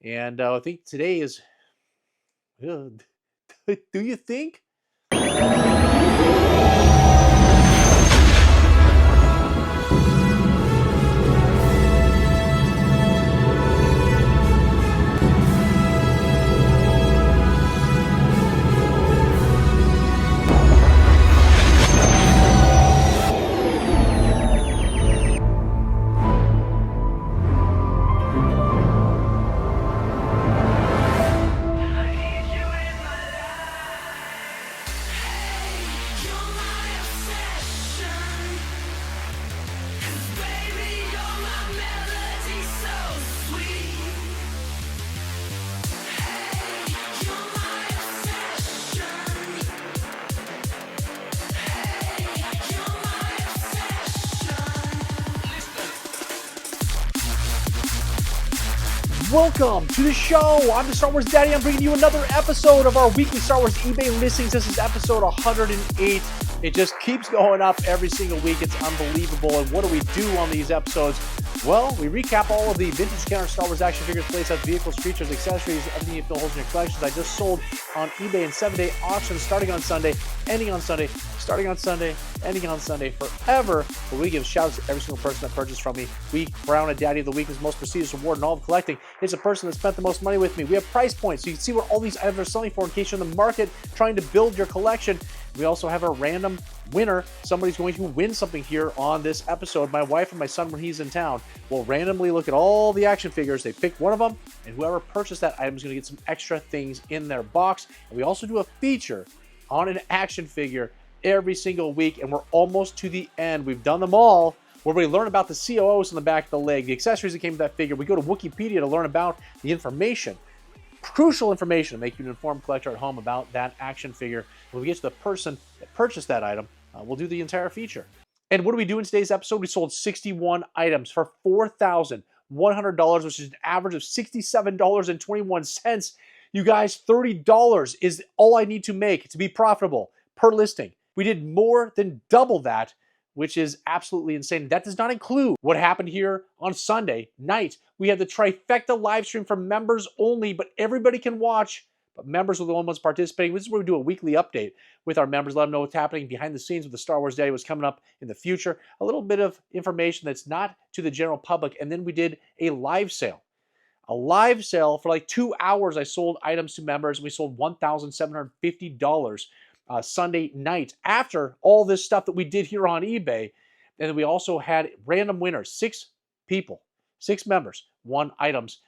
And I think today is, do you think? Welcome to the show. I'm the Star Wars Daddy. I'm bringing you another episode of our weekly Star Wars eBay listings. This is episode 108. It just keeps going up every single week. It's unbelievable. And what do we do on these episodes? Well, we recap all of the vintage counter Star Wars action figures, playsets, vehicles, features, accessories, everything you feel holds in your collections. I just sold on eBay in 7-day auctions starting on Sunday, ending on Sunday, starting on Sunday, ending on Sunday, forever. But we give shouts to every single person that purchased from me. We crown a Daddy of the Week as most prestigious award in all of collecting. It's a person that spent the most money with me. We have price points, so you can see what all these items are selling for in case you're in the market trying to build your collection. We also have a random winner. Somebody's going to win something here on this episode. My wife and my son, when he's in town, will randomly look at all the action figures. They pick one of them, and whoever purchased that item is going to get some extra things in their box. And we also do a feature on an action figure every single week, and we're almost to the end. We've done them all, where we learn about the COOs on the back of the leg, the accessories that came with that figure. We go to Wikipedia to learn about the information, crucial information to make you an informed collector at home about that action figure. When we get to the person that purchased that item, we'll do the entire feature. And what do we do in today's episode? We sold 61 items for $4,100, which is an average of $67.21. You guys, $30 is all I need to make to be profitable per listing. We did more than double that, which is absolutely insane. That does not include what happened here on Sunday night. We had the Trifecta live stream for members only, but everybody can watch. But members were the only ones participating. This is where we do a weekly update with our members, let them know what's happening behind the scenes with the Star Wars Day, what's coming up in the future, a little bit of information that's not to the general public. And then we did a live sale. A live sale for like 2 hours. I sold items to members. We sold $1,750 Sunday night after all this stuff that we did here on eBay. And then we also had random winners, 6 people, 6 members, won items,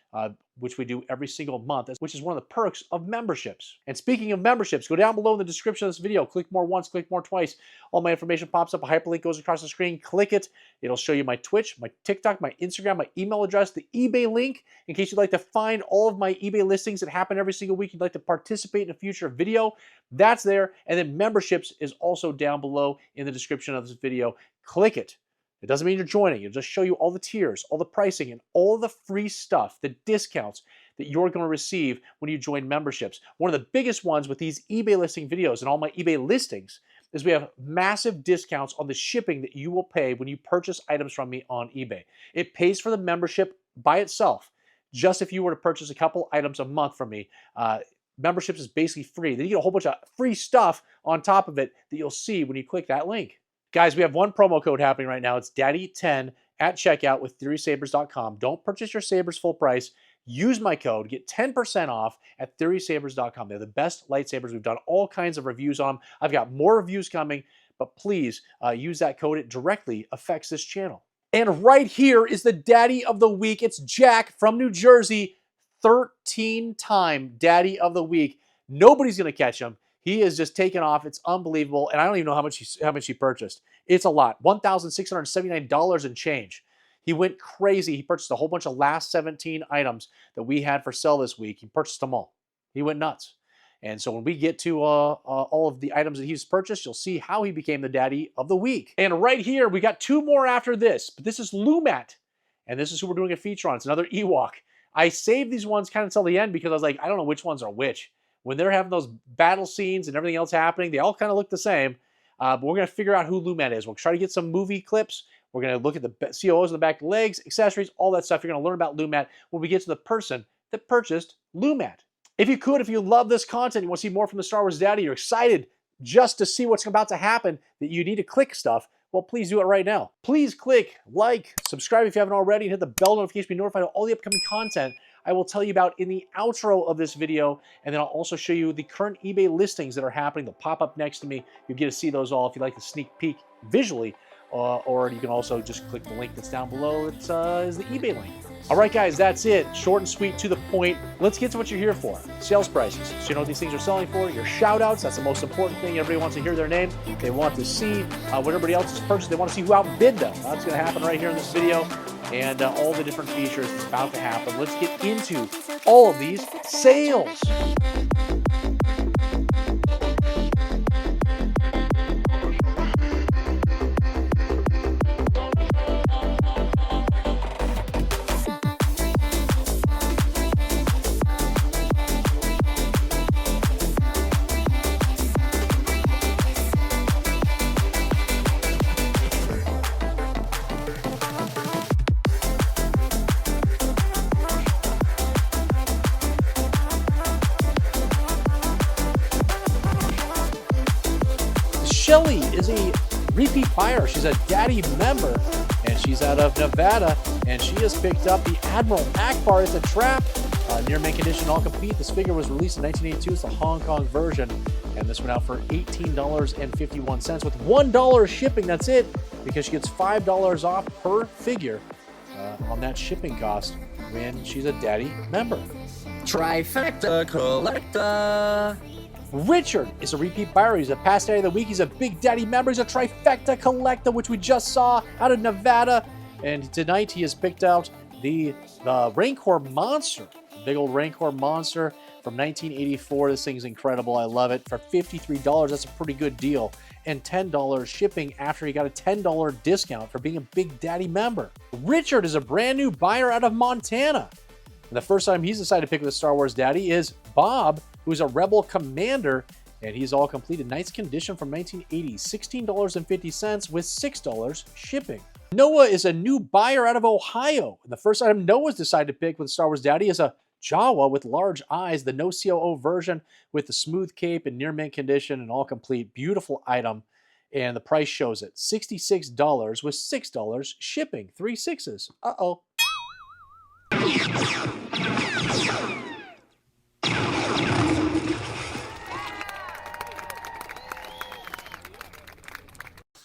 which we do every single month, which is one of the perks of memberships. And speaking of memberships, go down below in the description of this video, click more once, click more twice. All my information pops up, a hyperlink goes across the screen, click it. It'll show you my Twitch, my TikTok, my Instagram, my email address, the eBay link, in case you'd like to find all of my eBay listings that happen every single week. You'd like to participate in a future video, that's there. And then memberships is also down below in the description of this video. Click it. It doesn't mean you're joining. It'll just show you all the tiers, all the pricing, and all the free stuff, the discounts that you're going to receive when you join memberships. One of the biggest ones with these eBay listing videos and all my eBay listings is we have massive discounts on the shipping that you will pay when you purchase items from me on eBay. It pays for the membership by itself. Just if you were to purchase a couple items a month from me, memberships is basically free. Then you get a whole bunch of free stuff on top of it that you'll see when you click that link. Guys, we have one promo code happening right now. It's Daddy10 at checkout with TheorySabers.com. Don't purchase your sabers full price. Use my code. Get 10% off at TheorySabers.com. They're the best lightsabers. We've done all kinds of reviews on them. I've got more reviews coming, but please use that code. It directly affects this channel. And right here is the Daddy of the Week. It's Jack from New Jersey, 13-time Daddy of the Week. Nobody's going to catch him. He is just taken off. It's unbelievable. And I don't even know how much he purchased. It's a lot. $1,679 and change. He went crazy. He purchased a whole bunch of last 17 items that we had for sale this week. He purchased them all. He went nuts. And so when we get to all of the items that he's purchased, you'll see how he became the Daddy of the Week. And right here, we got 2 more after this. But this is Lumat. And this is who we're doing a feature on. It's another Ewok. I saved these ones kind of until the end because I was like, I don't know which ones are which. When they're having those battle scenes and everything else happening, they all kind of look the same. But we're going to figure out who Lumat is. We'll try to get some movie clips. We're going to look at the COOs on the back of the legs, accessories, all that stuff. You're going to learn about Lumat when we get to the person that purchased Lumat. If you love this content, you want to see more from the Star Wars Daddy, you're excited just to see what's about to happen, that you need to click stuff, well, please do it right now. Please click like, subscribe if you haven't already, and hit the bell notification to be notified of all the upcoming content I will tell you about in the outro of this video, and then I'll also show you the current eBay listings that are happening. They'll pop up next to me. You'll get to see those all if you like to sneak peek visually, or you can also just click the link that's down below. It is the eBay link. All right, guys, that's it. Short and sweet, to the point. Let's get to what you're here for. Sales prices. So you know what these things are selling for. Your shout outs. That's the most important thing. Everybody wants to hear their name. They want to see what everybody else has purchased. They want to see who outbid them. That's going to happen right here in this video. And all the different features that's about to happen. Let's get into all of these sales. Shelly is a repeat buyer. She's a Daddy member, and she's out of Nevada, and she has picked up the Admiral Akbar. It's a trap. Near mint condition, all complete. This figure was released in 1982. It's the Hong Kong version, and this went out for $18.51 with $1 shipping. That's it, because she gets $5 off per figure on that shipping cost when she's a Daddy member. Trifecta collector. Richard is a repeat buyer. He's a past Daddy of the Week. He's a Big Daddy member. He's a Trifecta collector, which we just saw out of Nevada. And tonight he has picked out the Rancor Monster. Big old Rancor Monster from 1984. This thing's incredible. I love it. For $53, that's a pretty good deal. And $10 shipping after he got a $10 discount for being a Big Daddy member. Richard is a brand new buyer out of Montana. And the first time he's decided to pick with a Star Wars Daddy is Bob, who's a Rebel Commander, and he's all completed. Nice condition from 1980, $16.50 with $6 shipping. Noah is a new buyer out of Ohio. And the first item Noah's decided to pick with Star Wars Daddy is a Jawa with large eyes, the no COO version with the smooth cape and near mint condition and all complete. Beautiful item. And the price shows it, $66 with $6 shipping. 3 6s. Uh-oh.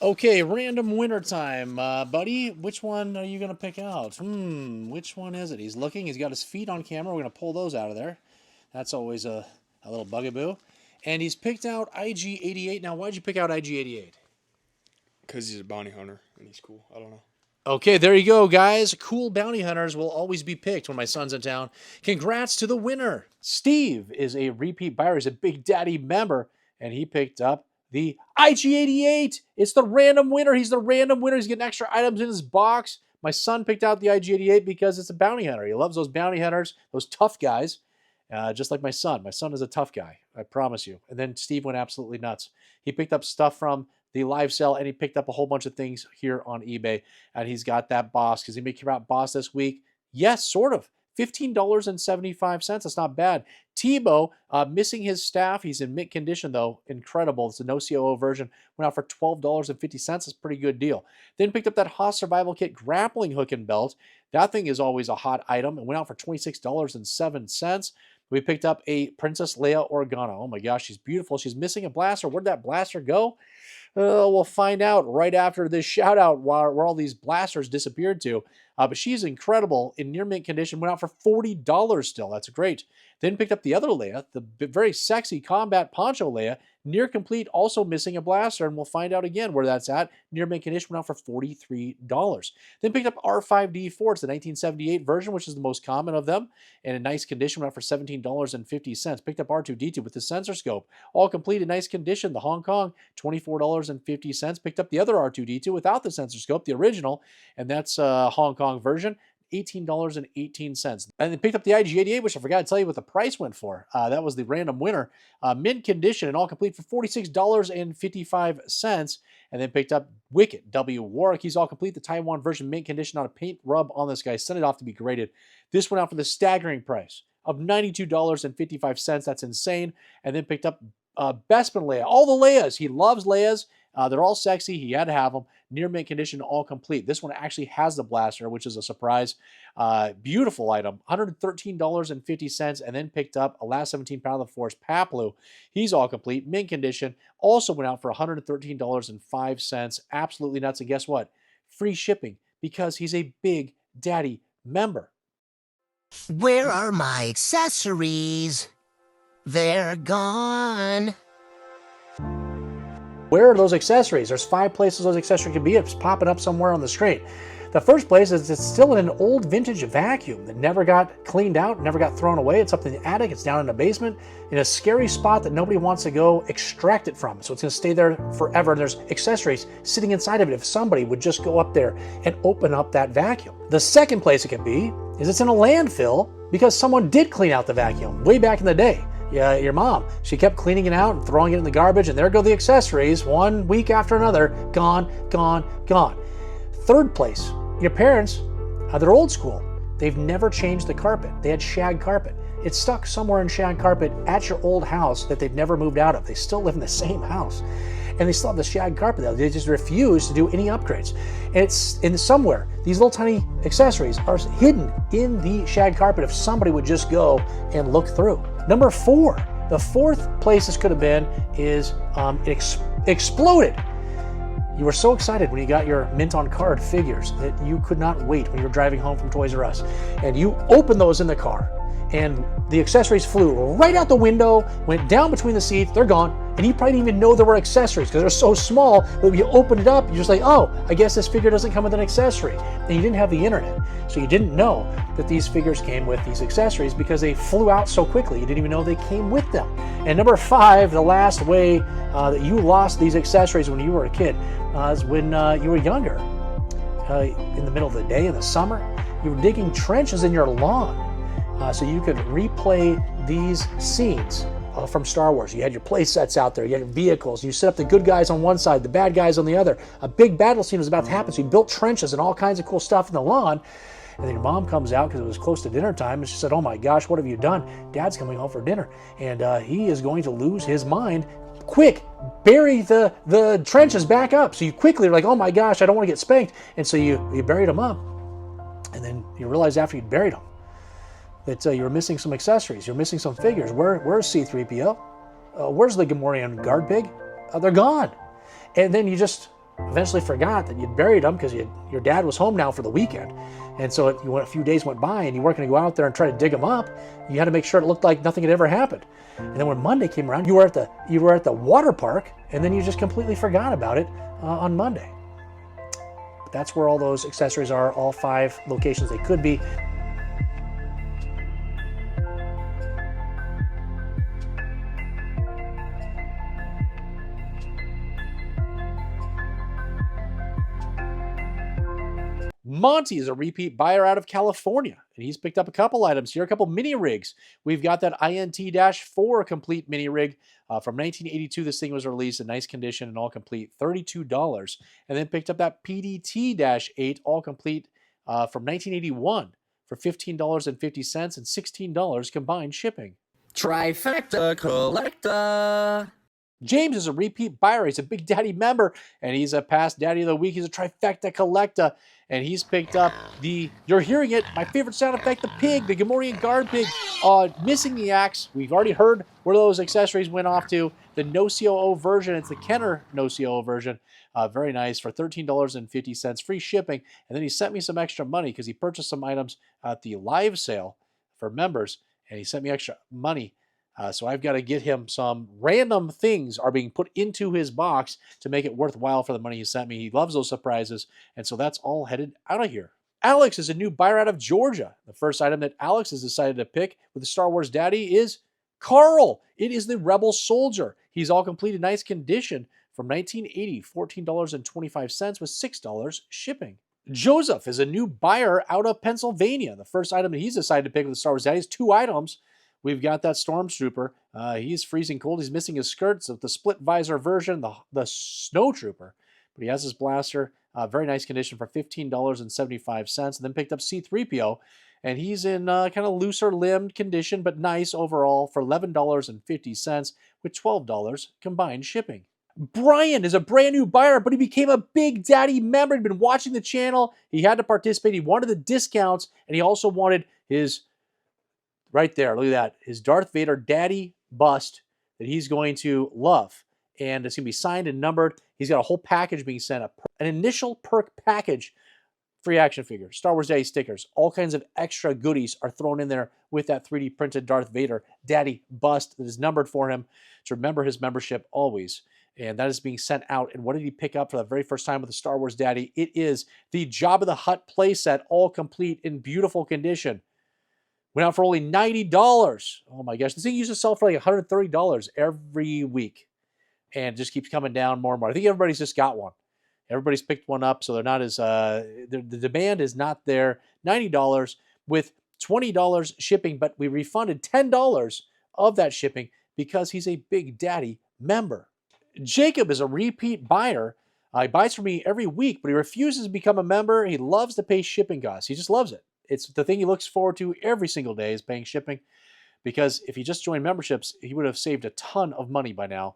Okay, random winner time. Buddy, which one are you going to pick out? Which one is it? He's looking. He's got his feet on camera. We're going to pull those out of there. That's always a little bugaboo. And he's picked out IG-88. Now, why'd you pick out IG-88? Because he's a bounty hunter, and he's cool. I don't know. Okay, there you go, guys. Cool bounty hunters will always be picked when my son's in town. Congrats to the winner. Steve is a repeat buyer. He's a Big Daddy member, and he picked up the IG-88. It's the random winner. He's the random winner. He's getting extra items in his box. My son picked out the IG-88 because it's a bounty hunter. He loves those bounty hunters, those tough guys, just like my son. My son is a tough guy, I promise you. And then Steve went absolutely nuts. He picked up stuff from the live sale, and he picked up a whole bunch of things here on eBay. And he's got that boss. Because he may come out boss this week. Yes, sort of. $15.75. That's not bad. Tebow, missing his staff. He's in mint condition, though. Incredible. It's a no COO version. Went out for $12.50. That's a pretty good deal. Then picked up that Haas Survival Kit grappling hook and belt. That thing is always a hot item. It went out for $26.07. We picked up a Princess Leia Organa. Oh my gosh, she's beautiful. She's missing a blaster. Where'd that blaster go? We'll find out right after this shout out where all these blasters disappeared to. But she's incredible in near mint condition. Went out for $40 still. That's great. Then picked up the other Leia, the very sexy combat poncho Leia, near complete, also missing a blaster. And we'll find out again where that's at. Near mint condition went out for $43. Then picked up R5D4. It's the 1978 version, which is the most common of them. And in nice condition went out for $17.50. Picked up R2D2 with the sensor scope. All complete in nice condition. The Hong Kong, $24.50. Picked up the other R2D2 without the sensor scope, the original. And that's Hong Kong version. $18.18. And then picked up the IG-88, which I forgot to tell you what the price went for. That was the random winner. Mint condition and all complete for $46.55. And then picked up Wicket W. Warwick. He's all complete. The Taiwan version mint condition, not a paint rub on this guy. Send it off to be graded. This went out for the staggering price of $92.55. That's insane. And then picked up Bespin Leia. All the Leias. He loves Leias. They're all sexy. He had to have them. Near mint condition, all complete. This one actually has the blaster, which is a surprise. Beautiful item. $113.50. And then picked up a last 17 pound of the Force Paplu. He's all complete. Mint condition. Also went out for $113.05. Absolutely nuts. And guess what? Free shipping because he's a Big Daddy member. Where are my accessories? They're gone. Where are those accessories? There's 5 places those accessories can be. It's popping up somewhere on the screen. The first place is it's still in an old vintage vacuum that never got cleaned out, never got thrown away. It's up in the attic. It's down in the basement in a scary spot that nobody wants to go extract it from. So it's going to stay there forever. And there's accessories sitting inside of it if somebody would just go up there and open up that vacuum. The second place it can be is it's in a landfill because someone did clean out the vacuum way back in the day. Yeah, your mom, she kept cleaning it out and throwing it in the garbage, and there go the accessories, one week after another, gone, gone, gone. Third place, your parents, they're old school. They've never changed the carpet. They had shag carpet. It's stuck somewhere in shag carpet at your old house that they've never moved out of. They still live in the same house. And they still have the shag carpet there. They just refuse to do any upgrades. And it's in somewhere, these little tiny accessories are hidden in the shag carpet if somebody would just go and look through. Number 4, the fourth place this could have been is it exploded. You were so excited when you got your mint on card figures that you could not wait when you were driving home from Toys R Us. And you opened those in the car and the accessories flew right out the window, went down between the seats, they're gone. And you probably didn't even know there were accessories because they're so small that when you open it up, you're just like, oh, I guess this figure doesn't come with an accessory. And you didn't have the internet. So you didn't know that these figures came with these accessories because they flew out so quickly. You didn't even know they came with them. And number 5, the last way that you lost these accessories when you were a kid is when you were younger. In the middle of the day, in the summer, you were digging trenches in your lawn so you could replay these scenes from Star Wars. You had your play sets out there, you had your vehicles, you set up the good guys on one side, the bad guys on the other. A big battle scene was about to happen, so you built trenches and all kinds of cool stuff in the lawn. And then your mom comes out because it was close to dinner time and she said, oh my gosh, what have you done? Dad's coming home for dinner and he is going to lose his mind. Quick, bury the trenches back up. So you quickly are like, oh my gosh, I don't want to get spanked. And so you buried them up. And then you realize after you'd buried them that you were missing some accessories. You're missing some figures. Where's C-3PO? Where's the Gamorrean guard pig? They're gone. And then you just eventually forgot that you'd buried them because your dad was home now for the weekend. And so a few days went by and you weren't going to go out there and try to dig them up. You had to make sure it looked like nothing had ever happened. And then when Monday came around, you were at the water park and then you just completely forgot about it on Monday. But that's where all those accessories are, all 5 locations they could be. Monty is a repeat buyer out of California, and he's picked up a couple items here, a couple mini rigs. We've got that INT-4 complete mini rig from 1982. This thing was released in nice condition and all complete, $32. And then picked up that PDT-8 all complete from 1981 for $15.50 and $16 combined shipping. Trifecta collector. James is a repeat buyer. He's a Big Daddy member, and he's a past Daddy of the Week. He's a Trifecta collector, and he's picked up you're hearing it, my favorite sound effect, the pig, the Gamorrean guard pig, missing the axe. We've already heard where those accessories went off to. The No COO version, it's the Kenner No COO version. Very nice for $13.50, free shipping. And then he sent me some extra money because he purchased some items at the live sale for members, and he sent me extra money. So I've got to get him some random things are being put into his box to make it worthwhile for the money he sent me. He loves those surprises. And so that's all headed out of here. Alex is a new buyer out of Georgia. The first item that Alex has decided to pick with the Star Wars Daddy is Carl. It is the Rebel Soldier. He's all complete in nice condition from 1980, $14.25 with $6 shipping. Joseph is a new buyer out of Pennsylvania. The first item that he's decided to pick with the Star Wars Daddy is 2 items. We've got that Stormtrooper. He's freezing cold. He's missing his skirts. The split visor version, the Snowtrooper. But he has his blaster. Very nice condition for $15.75. And then picked up C-3PO. And he's in kind of looser limbed condition, but nice overall for $11.50 with $12 combined shipping. Brian is a brand new buyer, but he became a Big Daddy member. He'd been watching the channel. He had to participate. He wanted the discounts, and he also wanted his, right there, look at that, his Darth Vader Daddy bust that he's going to love. And it's going to be signed and numbered. He's got a whole package being sent, an initial perk package, free action figure, Star Wars Daddy stickers, all kinds of extra goodies are thrown in there with that 3D printed Darth Vader Daddy bust that is numbered for him to remember his membership always. And that is being sent out. And what did he pick up for the very first time with the Star Wars Daddy? It is the Jabba the Hutt playset, all complete in beautiful condition. Went out for only $90. Oh my gosh, this thing used to sell for like $130 every week. And it just keeps coming down more and more. I think everybody's just got one. Everybody's picked one up, so they're not as, the demand is not there. $90 with $20 shipping, but we refunded $10 of that shipping because he's a Big Daddy member. Jacob is a repeat buyer. He buys from me every week, but he refuses to become a member. He loves to pay shipping costs. He just loves it. It's the thing he looks forward to every single day is paying shipping, because if he just joined memberships, he would have saved a ton of money by now.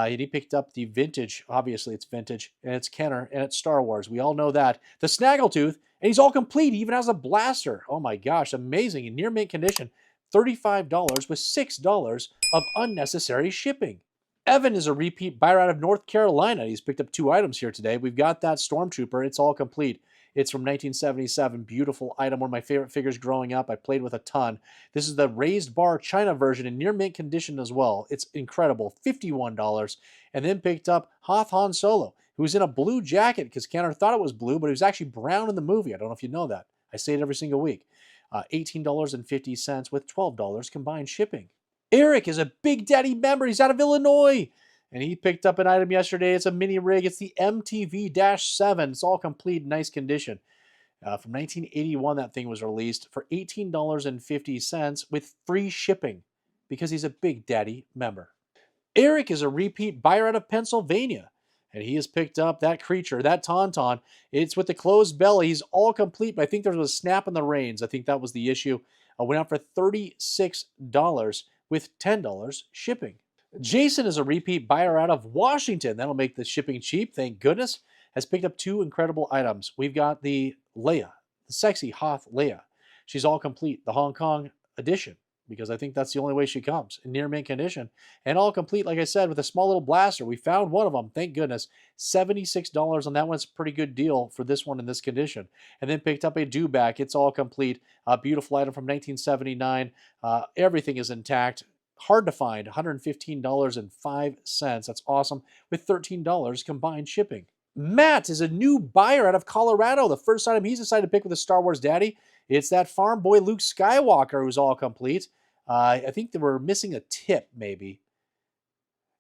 He picked up the vintage, obviously it's vintage, and it's Kenner, and it's Star Wars. We all know that. The Snaggletooth, and he's all complete. He even has a blaster. Oh my gosh, amazing. In near mint condition, $35 with $6 of unnecessary shipping. Evan is a repeat buyer out of North Carolina. He's picked up 2 items here today. We've got that Stormtrooper. It's all complete. It's from 1977. Beautiful item. One of my favorite figures growing up. I played with a ton. This is the raised bar China version in near mint condition as well. It's incredible. $51. And then picked up Hoth Han Solo, who's in a blue jacket because Kenner thought it was blue, but it was actually brown in the movie. I don't know if you know that. I say it every single week. $18.50 with $12 combined shipping. Eric is a Big Daddy member. He's out of Illinois. And he picked up an item yesterday. It's a mini rig. It's the MTV-7. It's all complete, nice condition. From 1981, that thing was released for $18.50 with free shipping because he's a Big Daddy member. Eric is a repeat buyer out of Pennsylvania. And he has picked up that creature, that Tauntaun. It's with the closed belly. He's all complete, but I think there was a snap in the reins. I think that was the issue. Went out for $36 with $10 shipping. Jason is a repeat buyer out of Washington. That'll make the shipping cheap, thank goodness. Has picked up 2 incredible items. We've got the Leia, the sexy Hoth Leia. She's all complete, the Hong Kong edition, because I think that's the only way she comes, in near mint condition. And all complete, like I said, with a small little blaster. We found one of them, thank goodness. $76 on that one's a pretty good deal for this one in this condition. And then picked up a dewback. It's all complete. A beautiful item from 1979. Everything is intact. Hard to find, $115.05. That's awesome, with $13 combined shipping. Matt is a new buyer out of Colorado. The first item he's decided to pick with a Star Wars Daddy, it's that farm boy Luke Skywalker who's all complete. I think they were missing a tip, maybe,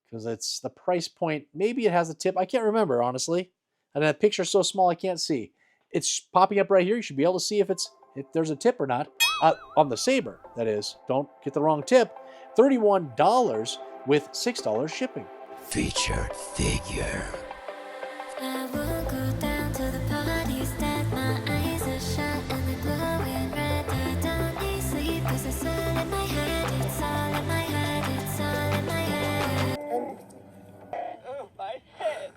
because it's the price point. Maybe it has a tip. I can't remember, honestly. And that picture's so small I can't see. It's popping up right here. You should be able to see if there's a tip or not. On the Saber, that is. Don't get the wrong tip. $31 with $6 shipping. Featured figure. I will go down to the parties that my eyes are shut and they're glowing red. I don't need sleep 'cause it's all in my head. It's all in my head. It's all in my head. Oh, my head.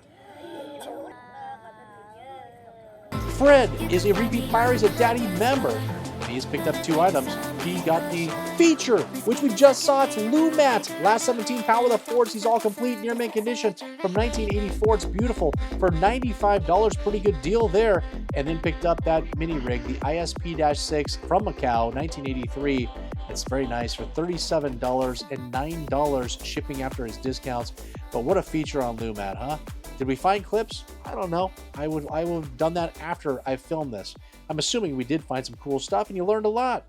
Fred is a repeat buyer. He's a Daddy member. He's picked up 2 items. He got the feature, which we just saw. It's Lumat. Last 17 Power of the Force. He's all complete, near mint condition from 1984. It's beautiful for $95. Pretty good deal there. And then picked up that mini rig, the ISP-6 from Macau, 1983. It's very nice for $37 and $9 shipping after his discounts. But what a feature on Lumat, huh? Did we find clips? I don't know. I would have done that after I filmed this. I'm assuming we did find some cool stuff and you learned a lot.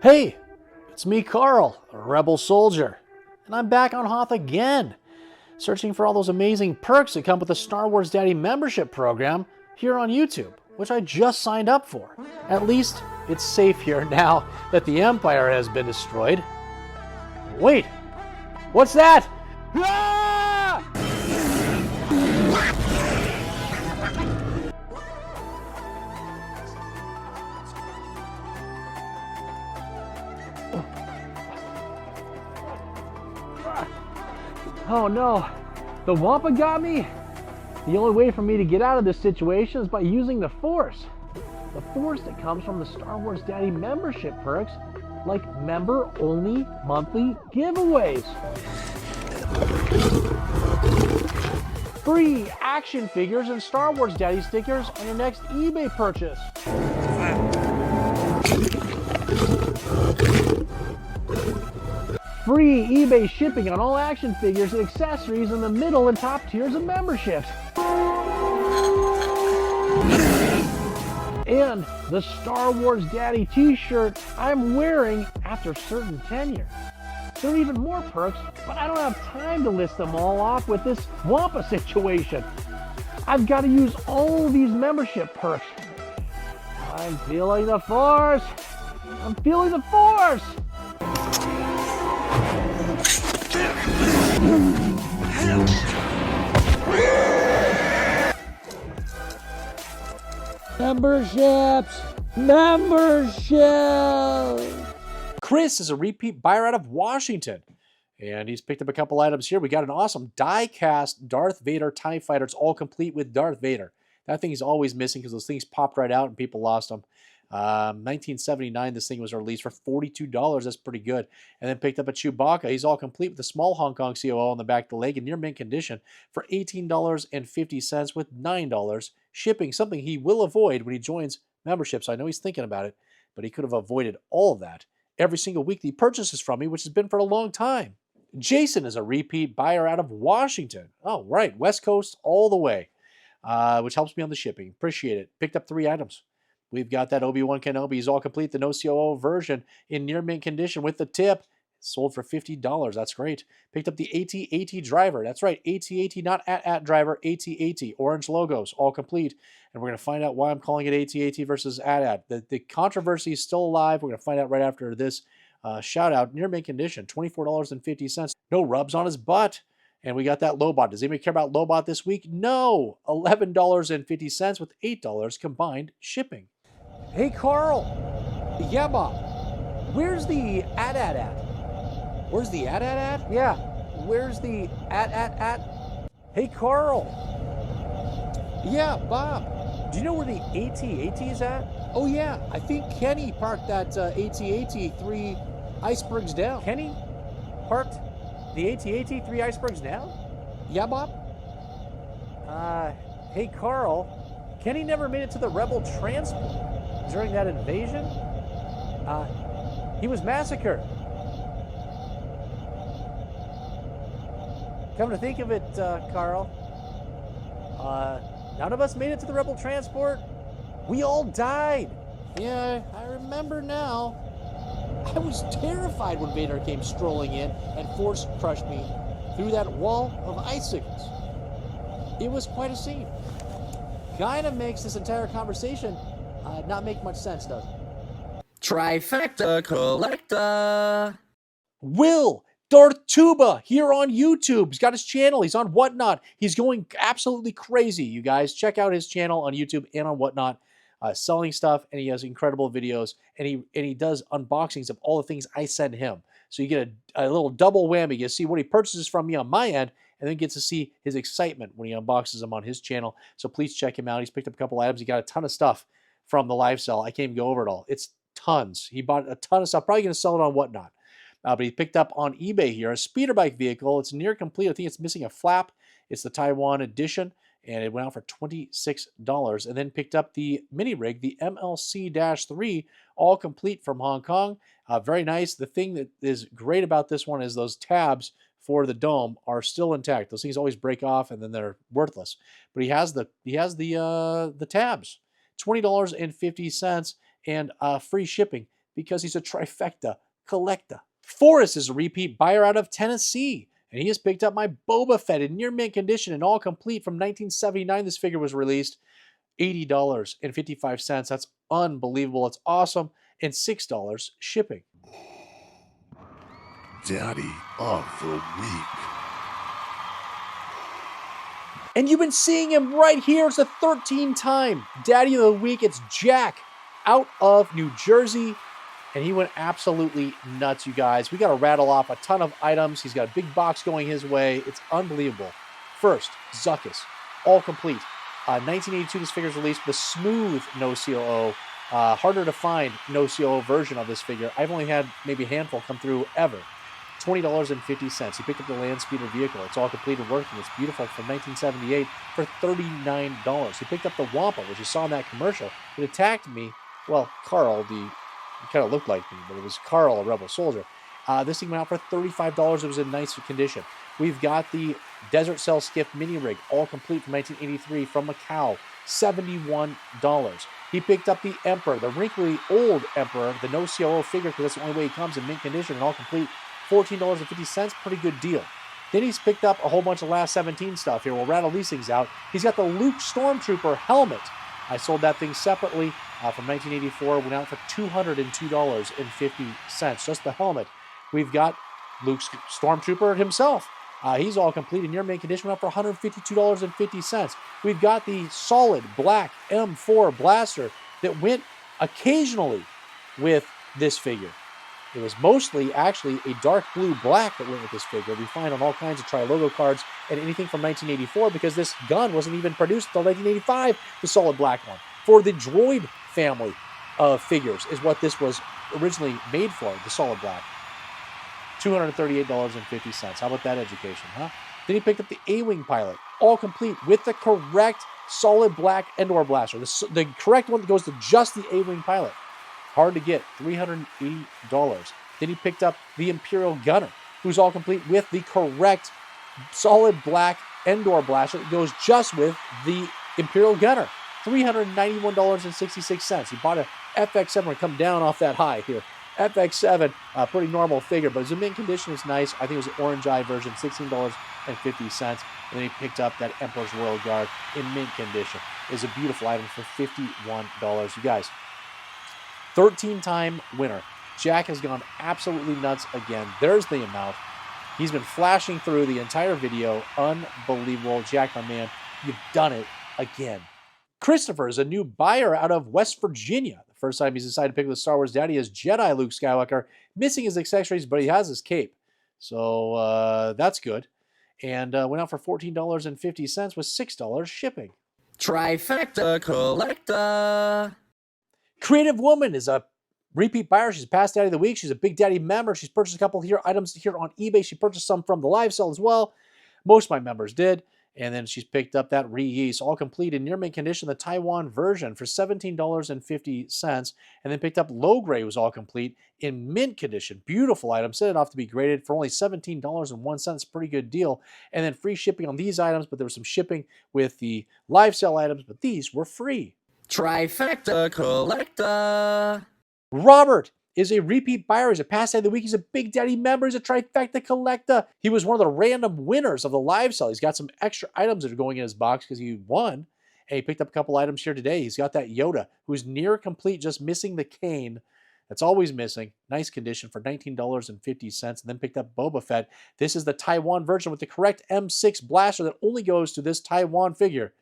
Hey, it's me, Carl, a rebel soldier. And I'm back on Hoth again, searching for all those amazing perks that come with the Star Wars Daddy membership program here on YouTube, which I just signed up for. At least it's safe here now that the Empire has been destroyed. Wait, what's that? Ah! Oh no, the Wampa got me? The only way for me to get out of this situation is by using the Force. The Force that comes from the Star Wars Daddy membership perks, like member-only monthly giveaways. Free action figures and Star Wars Daddy stickers on your next eBay purchase. Free eBay shipping on all action figures and accessories in the middle and top tiers of memberships. And the Star Wars Daddy t-shirt I'm wearing after certain tenure. There are even more perks, but I don't have time to list them all off with this Wampa situation. I've got to use all of these membership perks. I'm feeling the Force. I'm feeling the Force. Memberships! Chris is a repeat buyer out of Washington, and he's picked up a couple items here. We got an awesome die-cast Darth Vader TIE Fighter. It's all complete with Darth Vader. That thing is always missing because those things popped right out and people lost them. 1979, this thing was released for $42. That's pretty good. And then picked up a Chewbacca. He's all complete with a small Hong Kong COO on the back of the leg in near mint condition for $18.50 with $9 shipping, something he will avoid when he joins membership. So I know he's thinking about it, but he could have avoided all of that every single week that he purchases from me, which has been for a long time. Jason is a repeat buyer out of Washington. Oh, right. West Coast all the way, which helps me on the shipping. Appreciate it. Picked up 3 items. We've got that Obi-Wan Kenobi. He's all complete, the no COO version in near mint condition with the tip. Sold for $50. That's great. Picked up the AT-AT driver. That's right, AT-AT, not at driver, AT-AT. Orange logos, all complete. And we're going to find out why I'm calling it AT-AT versus at. The controversy is still alive. We're going to find out right after this shout out. Near mint condition, $24.50. No rubs on his butt. And we got that Lobot. Does anybody care about Lobot this week? No. $11.50 with $8 combined shipping. Hey, Carl. Yeah, Bob. Where's the at? Where's the at? Yeah. Where's the at? Hey, Carl. Yeah, Bob. Do you know where the AT-AT is at? Oh, yeah. I think Kenny parked that AT-AT 3 icebergs down. Kenny parked the AT-AT 3 icebergs down? Yeah, Bob? Hey, Carl. Kenny never made it to the Rebel transport during that invasion. He was massacred. Come to think of it, Carl, none of us made it to the Rebel transport. We all died. Yeah, I remember now. I was terrified when Vader came strolling in and force crushed me through that wall of icicles. It was quite a scene. Kind of makes this entire conversation not make much sense, does it? Trifecta Collector. Will Darth Tuba here on YouTube. He's got his channel. He's on Whatnot. He's going absolutely crazy, you guys. Check out his channel on YouTube and on Whatnot. Selling stuff, and he has incredible videos, and he does unboxings of all the things I send him. So you get a little double whammy. You see what he purchases from me on my end, and then get to see his excitement when he unboxes them on his channel. So please check him out. He's picked up a couple items. He got a ton of stuff from the live sell. I can't even go over it all. It's tons. He bought a ton of stuff. Probably going to sell it on Whatnot. But he picked up on eBay here a speeder bike vehicle. It's near complete. I think it's missing a flap. It's the Taiwan edition, and it went out for $26. And then picked up the mini rig, the MLC-3, all complete from Hong Kong. Very nice. The thing that is great about this one is those tabs for the dome are still intact. Those things always break off and then they're worthless. But he has the tabs, $20.50 and free shipping because he's a Trifecta collector. Forrest is a repeat buyer out of Tennessee, and he has picked up my Boba Fett in near mint condition and all complete from 1979. This figure was released, $80.55. That's unbelievable. It's awesome. And $6 shipping. Daddy of the Week. And you've been seeing him right here. It's the 13th time Daddy of the Week. It's Jack out of New Jersey. and he went absolutely nuts, you guys. We got to rattle off a ton of items. He's got a big box going his way. It's unbelievable. First, Zuckuss, all complete. 1982, this figure is released. The smooth no COO, harder to find no COO version of this figure. I've only had maybe a handful come through ever. $20.50. He picked up the land speeder vehicle. It's all complete and working. It's beautiful from 1978 for $39. He picked up the Wampa, which you saw in that commercial. It attacked me. Well, Carl, he kind of looked like me, but it was Carl, a rebel soldier. This thing went out for $35. It was in nice condition. We've got the Desert Cell Skiff mini rig, all complete from 1983 from Macau, $71. He picked up the Emperor, the wrinkly old Emperor, the no COO figure, because that's the only way he comes in mint condition and all complete, $14.50, pretty good deal. Then he's picked up a whole bunch of last 17 stuff here. We'll rattle these things out. He's got the Luke Stormtrooper helmet. I sold that thing separately from 1984. Went out for $202.50, just the helmet. We've got Luke's Stormtrooper himself. He's all complete in near mint condition. Went out for $152.50. We've got the solid black M4 blaster that went occasionally with this figure. It was mostly actually a dark blue black that went with this figure. We find on all kinds of Tri-Logo cards and anything from 1984 because this gun wasn't even produced until 1985, the solid black one. For the droid family of figures is what this was originally made for, the solid black. $238.50. How about that education, huh? Then he picked up the A-Wing pilot, all complete with the correct solid black Endor blaster. The correct one that goes to just the A-Wing pilot. Hard to get, $380. Then he picked up the Imperial Gunner, who's all complete with the correct solid black Endor blaster that goes just with the Imperial Gunner. $391.66. He bought a FX7 to come down off that high here. FX7, pretty normal figure, but his mint condition is nice. I think it was an orange eye version, $16.50. And then he picked up that Emperor's Royal Guard in mint condition. It's a beautiful item for $51. You guys, 13-time winner. Jack has gone absolutely nuts again. There's the amount. He's been flashing through the entire video. Unbelievable. Jack, my man, you've done it again. Christopher is a new buyer out of West Virginia. The first time he's decided to pick up the Star Wars Daddy is Jedi Luke Skywalker, missing his accessories, but he has his cape. So that's good. And went out for $14.50 with $6 shipping. Trifecta Collector. Creative Woman is a repeat buyer. She's a past Daddy of the Week. She's a Big Daddy member. She's purchased a couple here items here on eBay. She purchased some from the live sale as well. Most of my members did. And then she's picked up that reuse, all complete in near mint condition, the Taiwan version for $17.50. And then picked up Low Gray, was all complete in mint condition. Beautiful item. Set it off to be graded for only $17.01. Pretty good deal. And then free shipping on these items, but there was some shipping with the live sale items, but these were free. Trifecta Collector. Robert is a repeat buyer. He's a past Daddy of the Week. He's a Big Daddy member. He's a Trifecta Collector. He was one of the random winners of the live sale. He's got some extra items that are going in his box because he won. And he picked up a couple items here today. He's got that Yoda, who's near complete, just missing the cane. That's always missing. Nice condition for $19.50. And then picked up Boba Fett. This is the Taiwan version with the correct M6 blaster that only goes to this Taiwan figure.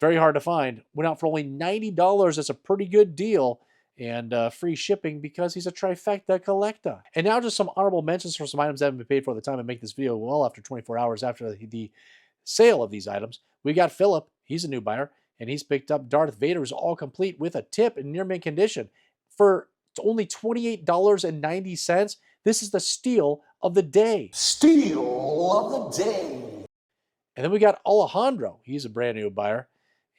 Very hard to find. Went out for only $90. That's a pretty good deal. And free shipping because he's a Trifecta Collector. And now just some honorable mentions for some items that haven't been paid for at the time I make this video, well after 24 hours after the sale of these items. We got Philip. He's a new buyer. And he's picked up Darth Vader's all complete with a tip in near mint condition for only $28.90. This is the steal of the day. Steal of the day. And then we got Alejandro. He's a brand new buyer.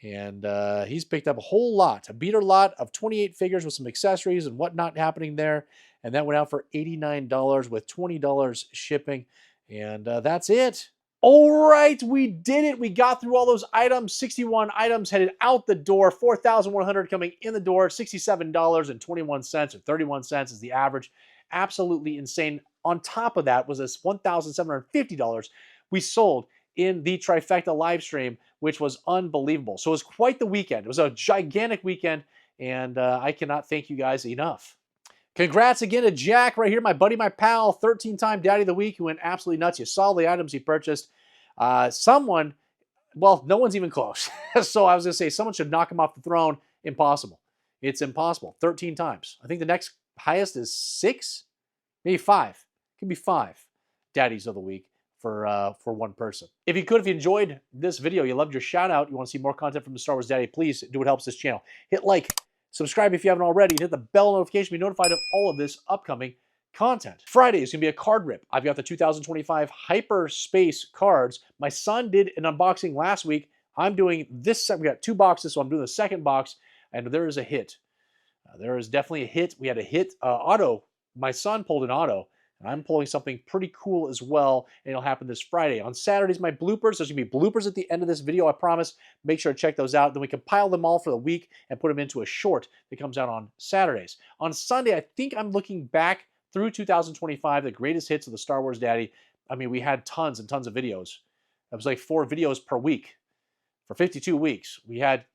And he's picked up a whole lot, a beater lot of 28 figures with some accessories and whatnot happening there. And that went out for $89 with $20 shipping. And that's it. All right, we did it. We got through all those items. 61 items headed out the door. 4,100 coming in the door. $67.21 or 31 cents is the average. Absolutely insane. On top of that was this $1,750 we sold in the Trifecta live stream, which was unbelievable. So it was quite the weekend. It was a gigantic weekend, and I cannot thank you guys enough. Congrats again to Jack right here, my buddy, my pal, 13-time Daddy of the Week, who went absolutely nuts. You saw the items he purchased. Someone, well, no one's even close. So I was going to say, someone should knock him off the throne. Impossible. It's impossible. 13 times. I think the next Highest is 6, maybe 5. Could be 5 daddies of the week for one person. If you enjoyed this video, you loved your shout out, you want to see more content from the Star Wars Daddy, please do what helps this channel. Hit like, subscribe if you haven't already, and hit the bell notification to be notified of all of this upcoming content. Friday is going to be a card rip. I've got the 2025 Hyperspace cards. My son did an unboxing last week. I'm doing this. We got 2 boxes, so I'm doing the second box, and there is a hit. There is definitely a hit. We had a hit auto. My son pulled an auto, and I'm pulling something pretty cool as well, and it'll happen this Friday. On Saturdays, my bloopers. There's going to be bloopers at the end of this video, I promise. Make sure to check those out. Then we compile them all for the week and put them into a short that comes out on Saturdays. On Sunday, I think I'm looking back through 2025, the greatest hits of the Star Wars Daddy. I mean, we had tons and tons of videos. It was like 4 videos per week for 52 weeks. We had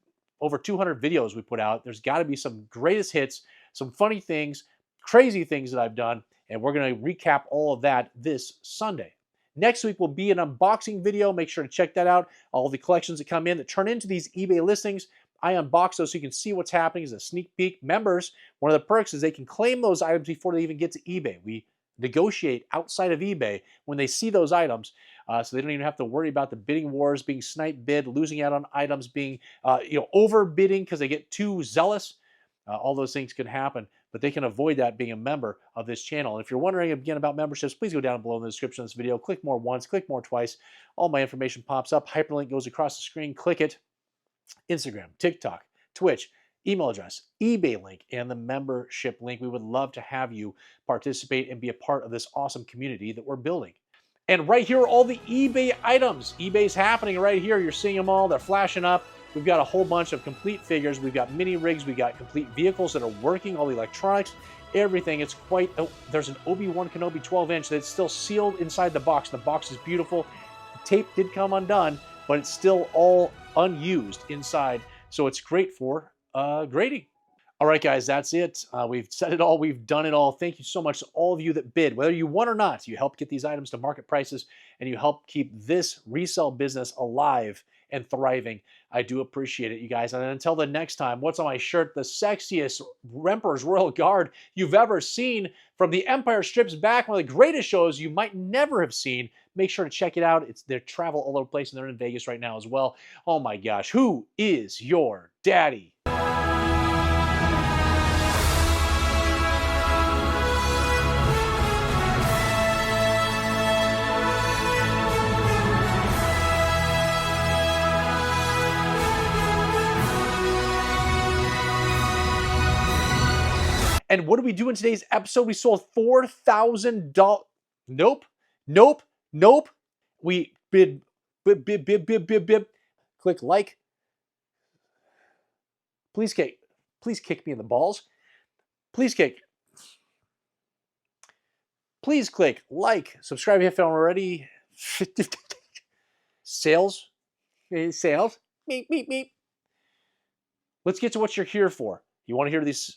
over 200 videos we put out. There's got to be some greatest hits, some funny things, crazy things that I've done, and we're going to recap all of that this Sunday. Next week will be an unboxing video. Make sure to check that out. All the collections that come in that turn into these eBay listings, I unbox those so you can see what's happening as a sneak peek. Members, one of the perks is they can claim those items before they even get to eBay. We negotiate outside of eBay when they see those items, so they don't even have to worry about the bidding wars, being snipe bid, losing out on items, being overbidding because they get too zealous. All those things can happen, but they can avoid that being a member of this channel. And if you're wondering again about memberships, please go down below in the description of this video. Click more once, click more twice. All my information pops up. Hyperlink goes across the screen. Click it. Instagram, TikTok, Twitch, email address, eBay link, and the membership link. We would love to have you participate and be a part of this awesome community that we're building. And right here are all the eBay items. eBay's happening right here. You're seeing them all. They're flashing up. We've got a whole bunch of complete figures. We've got mini rigs. We've got complete vehicles that are working, all the electronics, everything. It's quite, there's an Obi-Wan Kenobi 12-inch that's still sealed inside the box. The box is beautiful. The tape did come undone, but it's still all unused inside, so it's great for grading. All right, guys, that's it. We've said it all. We've done it all. Thank you so much to all of you that bid. Whether you won or not, you helped get these items to market prices, and you help keep this resale business alive and thriving. I do appreciate it, you guys. And until the next time, what's on my shirt? The sexiest Emperor's Royal Guard you've ever seen from The Empire Strips Back, one of the greatest shows you might never have seen. Make sure to check it out. They travel all over the place, and they're in Vegas right now as well. Oh my gosh, who is your daddy? And what did we do in today's episode? We sold $4,000. Nope. We bid. Click like. Please kick me in the balls. Please click like. Subscribe if you haven't already. Sales. Meep. Let's get to what you're here for. You want to hear these?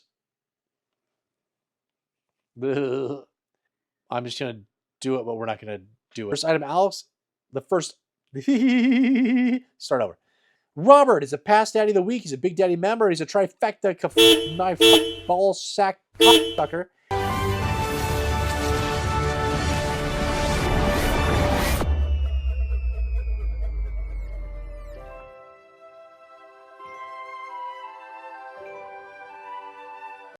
I'm just going to do it, but we're not going to do it. First item, Alex. The first. Start over. Robert is a past daddy of the week. He's a Big Daddy member. He's a Trifecta knife ball sack sucker.